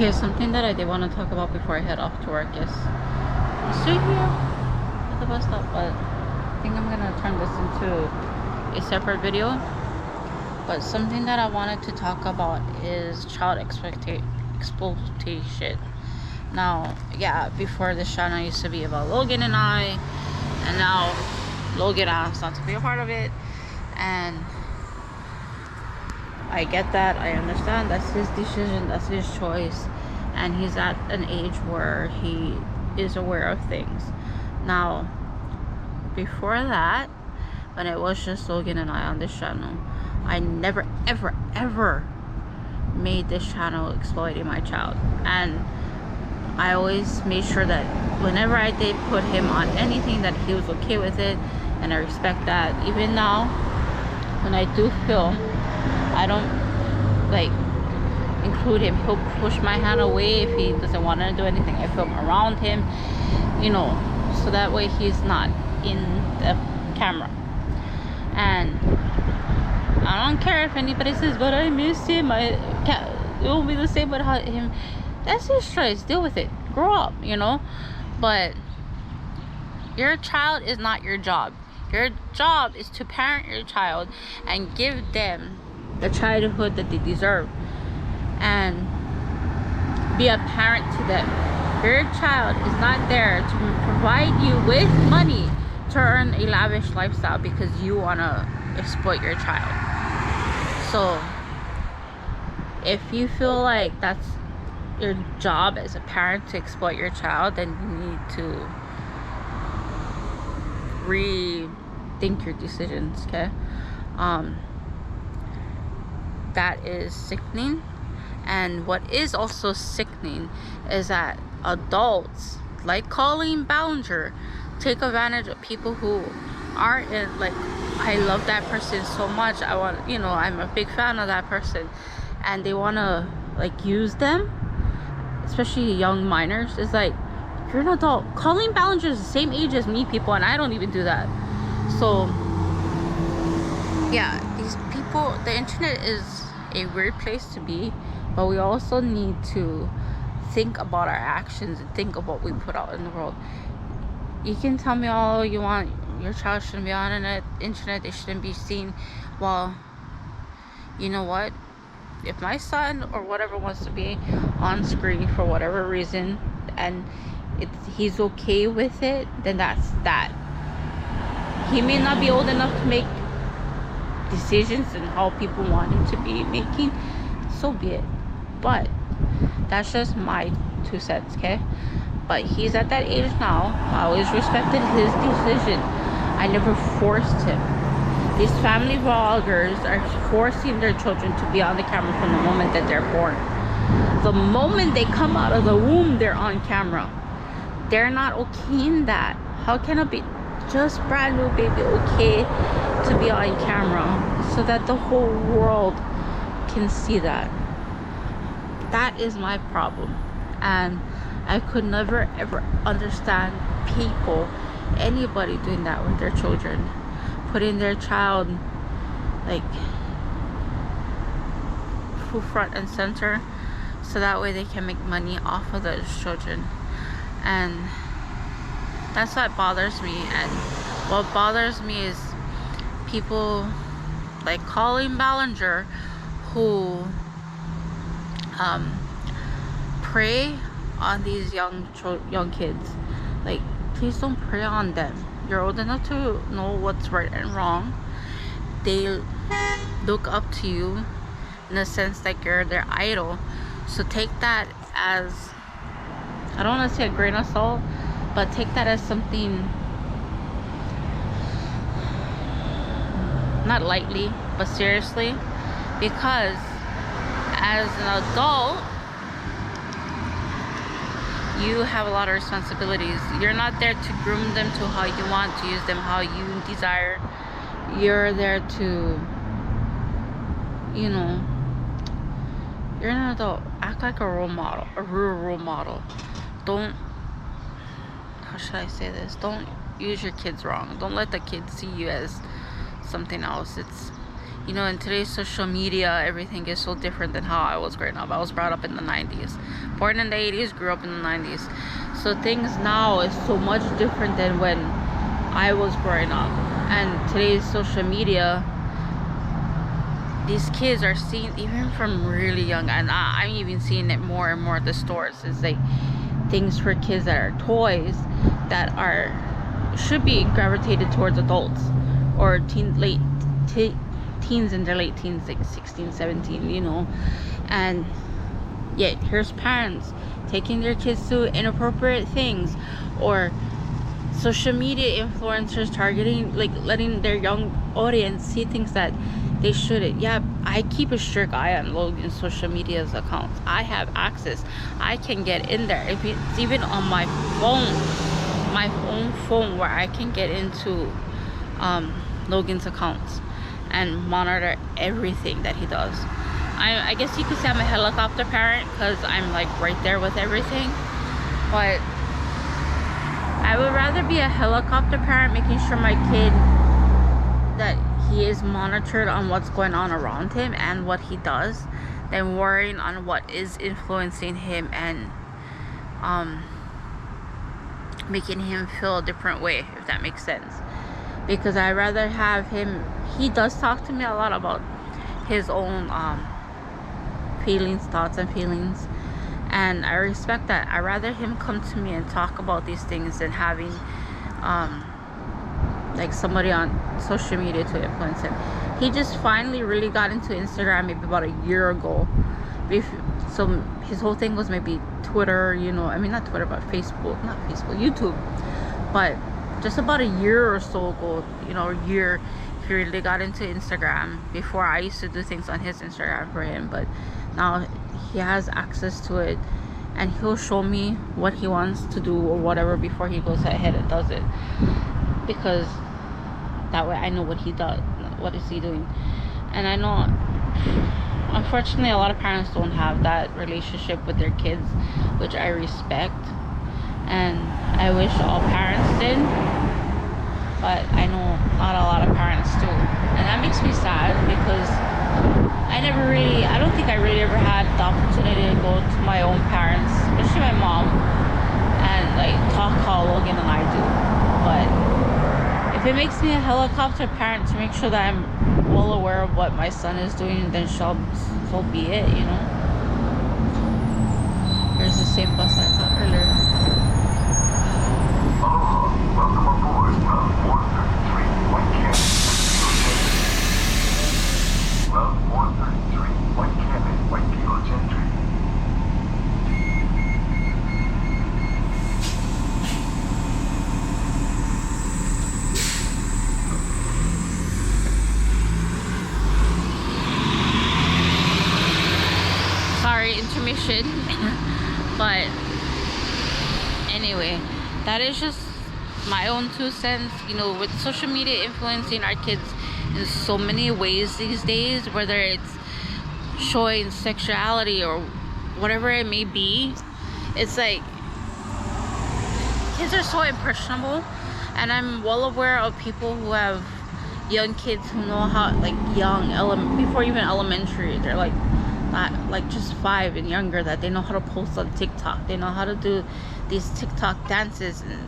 Okay, something that I did want to talk about before I head off to work is straight here at the bus stop, but I think I'm gonna turn this into a separate video. But something that I wanted to talk about is child exploitation. Now, yeah, before this channel used to be about Logan and I, and now Logan asked not to be a part of it, and I get that, I understand, that's his decision, that's his choice, and he's at an age where he is aware of things. Now, before that, when it was just Logan and I on this channel, I never ever made this channel exploiting my child, and I always made sure that whenever I did put him on anything, that he was okay with it, and I respect that. Even now, when I do film, I don't like include him. He'll push my hand away if he doesn't want to do anything. I film around him, you know, so that way he's not in the camera. And I don't care if anybody says, but I miss him, it will be the same with him. That's his choice. Deal with it. Grow up, you know. But your child is not your job. Your job is to parent your child and give them the childhood that they deserve, and be a parent to them. Your child is not there to provide you with money to earn a lavish lifestyle because you want to exploit your child. So if you feel like that's your job as a parent to exploit your child, then you need to rethink your decisions, okay? That is sickening. And what is also sickening is that adults like Colleen Ballinger take advantage of people who aren't in, like, I love that person so much, I want, you know, I'm a big fan of that person, and they want to like use them, especially young minors. It's like, you're an adult. Colleen Ballinger is the same age as me, people, and I don't even do that. So yeah, these people, the internet is a weird place to be, but we also need to think about our actions and think of what we put out in the world. You can tell me all you want, your child shouldn't be on the internet, they shouldn't be seen. Well, you know what, if my son or whatever wants to be on screen for whatever reason, and he's okay with it, then that's that. He may not be old enough to make decisions and how people want him to be making, so be it. But that's just my 2 cents, okay? But he's at that age now. I always respected his decision. I never forced him. These family vloggers are forcing their children to be on the camera from the moment that they're born. The moment they come out of the womb, they're on camera. They're not okay in that. How can it be just brand new baby okay to be on camera so that the whole world can see that? That is my problem. And I could never ever understand people, anybody doing that with their children, putting their child like full front and center so that way they can make money off of those children. And that's what bothers me. And what bothers me is people like Colleen Ballinger who prey on these young kids. Like, please don't prey on them. You're old enough to know what's right and wrong. They look up to you in the sense that you're their idol. So take that as, I don't want to say a grain of salt, but take that as something, not lightly, but seriously. Because as an adult, you have a lot of responsibilities. You're not there to groom them to how you want, to use them how you desire. You're there to, you know, you're an adult. Act like a role model, a real role model. Don't, how should I say this? Don't use your kids wrong. Don't let the kids see you as something else. It's, You know, in today's social media, everything is so different than how I was growing up. I was brought up in the 90s. Born in the 80s, grew up in the 90s. So things now is so much different than when I was growing up. And today's social media, these kids are seen even from really young, and I'm even seeing it more and more at the stores. It's like things for kids that are toys that should be gravitated towards adults or teens in their late teens, like 16, 17, you know. And yet here's parents taking their kids to inappropriate things, or social media influencers targeting, like letting their young audience see things that they shouldn't. Yeah, I keep a strict eye on Logan's social media's accounts. I have access. I can get in there. If it's even on my own phone, where I can get into Logan's accounts and monitor everything that he does. I guess you could say I'm a helicopter parent, because I'm like right there with everything. But I would rather be a helicopter parent, making sure my kid, that he is monitored on what's going on around him and what he does, than worrying on what is influencing him and making him feel a different way, if that makes sense. Because I'd rather have him, he does talk to me a lot about his own thoughts and feelings, and I respect that. I'd rather him come to me and talk about these things than having like somebody on social media to influence him. He just finally really got into Instagram maybe about a year ago. So his whole thing was maybe Twitter, you know, I mean not Twitter, but YouTube. But just about a year or so ago, you know, he really got into Instagram. Before, I used to do things on his Instagram for him, but now he has access to it, and he'll show me what he wants to do or whatever before he goes ahead and does it, because that way I know what he does, what is he doing. And I know, unfortunately, a lot of parents don't have that relationship with their kids, which I respect, and I wish all parents did, but I know not a lot of parents do, and that makes me sad, because I don't think I really ever had the opportunity to go to my own parents, especially my mom, and like talk how Logan and I do. But if it makes me a helicopter parent to make sure that I'm well aware of what my son is doing, then so be it, you know. There's the same bus I caught earlier. Welcome aboard Route 133, White Canyon. Route 133, White Canyon, White Village entry. Sorry, intermission. But anyway, that is just my own 2 cents. You know, with social media influencing our kids in so many ways these days, whether it's showing sexuality or whatever it may be, it's like kids are so impressionable. And I'm well aware of people who have young kids who know how, like before even elementary, they're like just 5 and younger, that they know how to post on TikTok, they know how to do these TikTok dances and,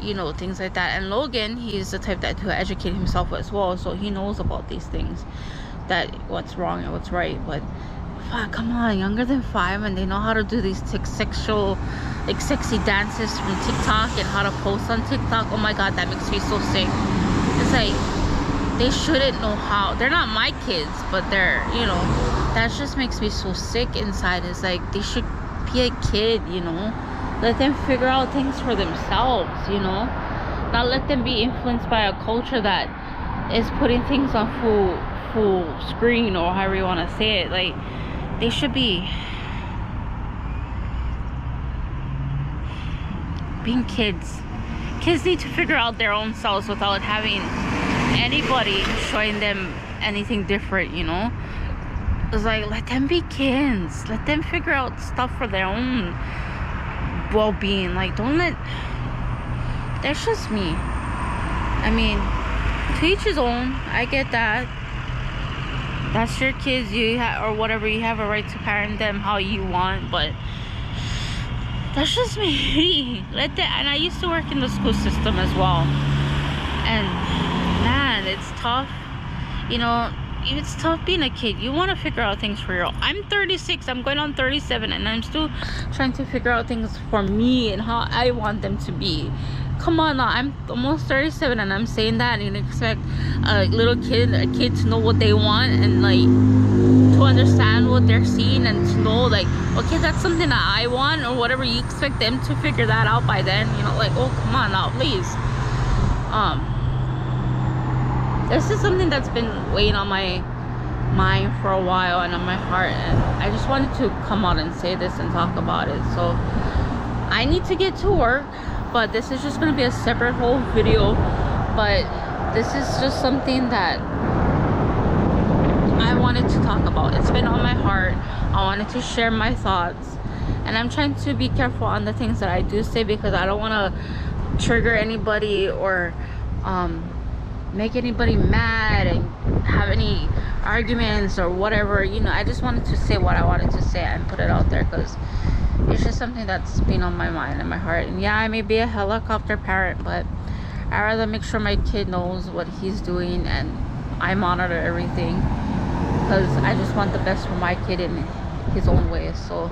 you know, things like that. And Logan, he's the type that to educate himself as well, so he knows about these things, that what's wrong and what's right. But fuck, come on, younger than 5, and they know how to do these sexual, like sexy dances from TikTok and how to post on TikTok. Oh my god, that makes me so sick. It's like they shouldn't know how. They're not my kids, but they're, you know, that just makes me so sick inside. It's like they should be a kid, you know. Let them figure out things for themselves, you know. Not let them be influenced by a culture that is putting things on full screen, or however you want to say it. Like, they should be being kids. Kids need to figure out their own selves without having anybody showing them anything different, you know. It's like, let them be kids. Let them figure out stuff for their own well-being. Like, don't let, that's just me. I mean, to each his own. I get that, That's your kids, or whatever, you have a right to parent them how you want, but that's just me. And I used to work in the school system as well, and man, it's tough. You know, it's tough being a kid. You want to figure out things for your own. I'm 36, I'm going on 37, and I'm still trying to figure out things for me and how I want them to be. Come on now, I'm almost 37 and I'm saying that, and you expect a kid to know what they want, and like to understand what they're seeing, and to know like, okay, that's something that I want or whatever. You expect them to figure that out by then, you know, like, oh, come on now, please. This is something that's been weighing on my mind for a while and on my heart, and I just wanted to come out and say this and talk about it. So I need to get to work, but this is just going to be a separate whole video. But this is just something that I wanted to talk about. It's been on my heart. I wanted to share my thoughts, and I'm trying to be careful on the things that I do say, because I don't want to trigger anybody or make anybody mad and have any arguments or whatever. You know, I just wanted to say what I wanted to say and put it out there, because it's just something that's been on my mind and my heart. And yeah, I may be a helicopter parent, but I rather make sure my kid knows what he's doing, and I monitor everything, because I just want the best for my kid in his own way. So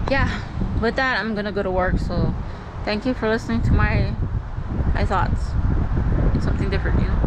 yeah, with that, I'm gonna go to work. So thank you for listening to my thoughts. It's something different, you know.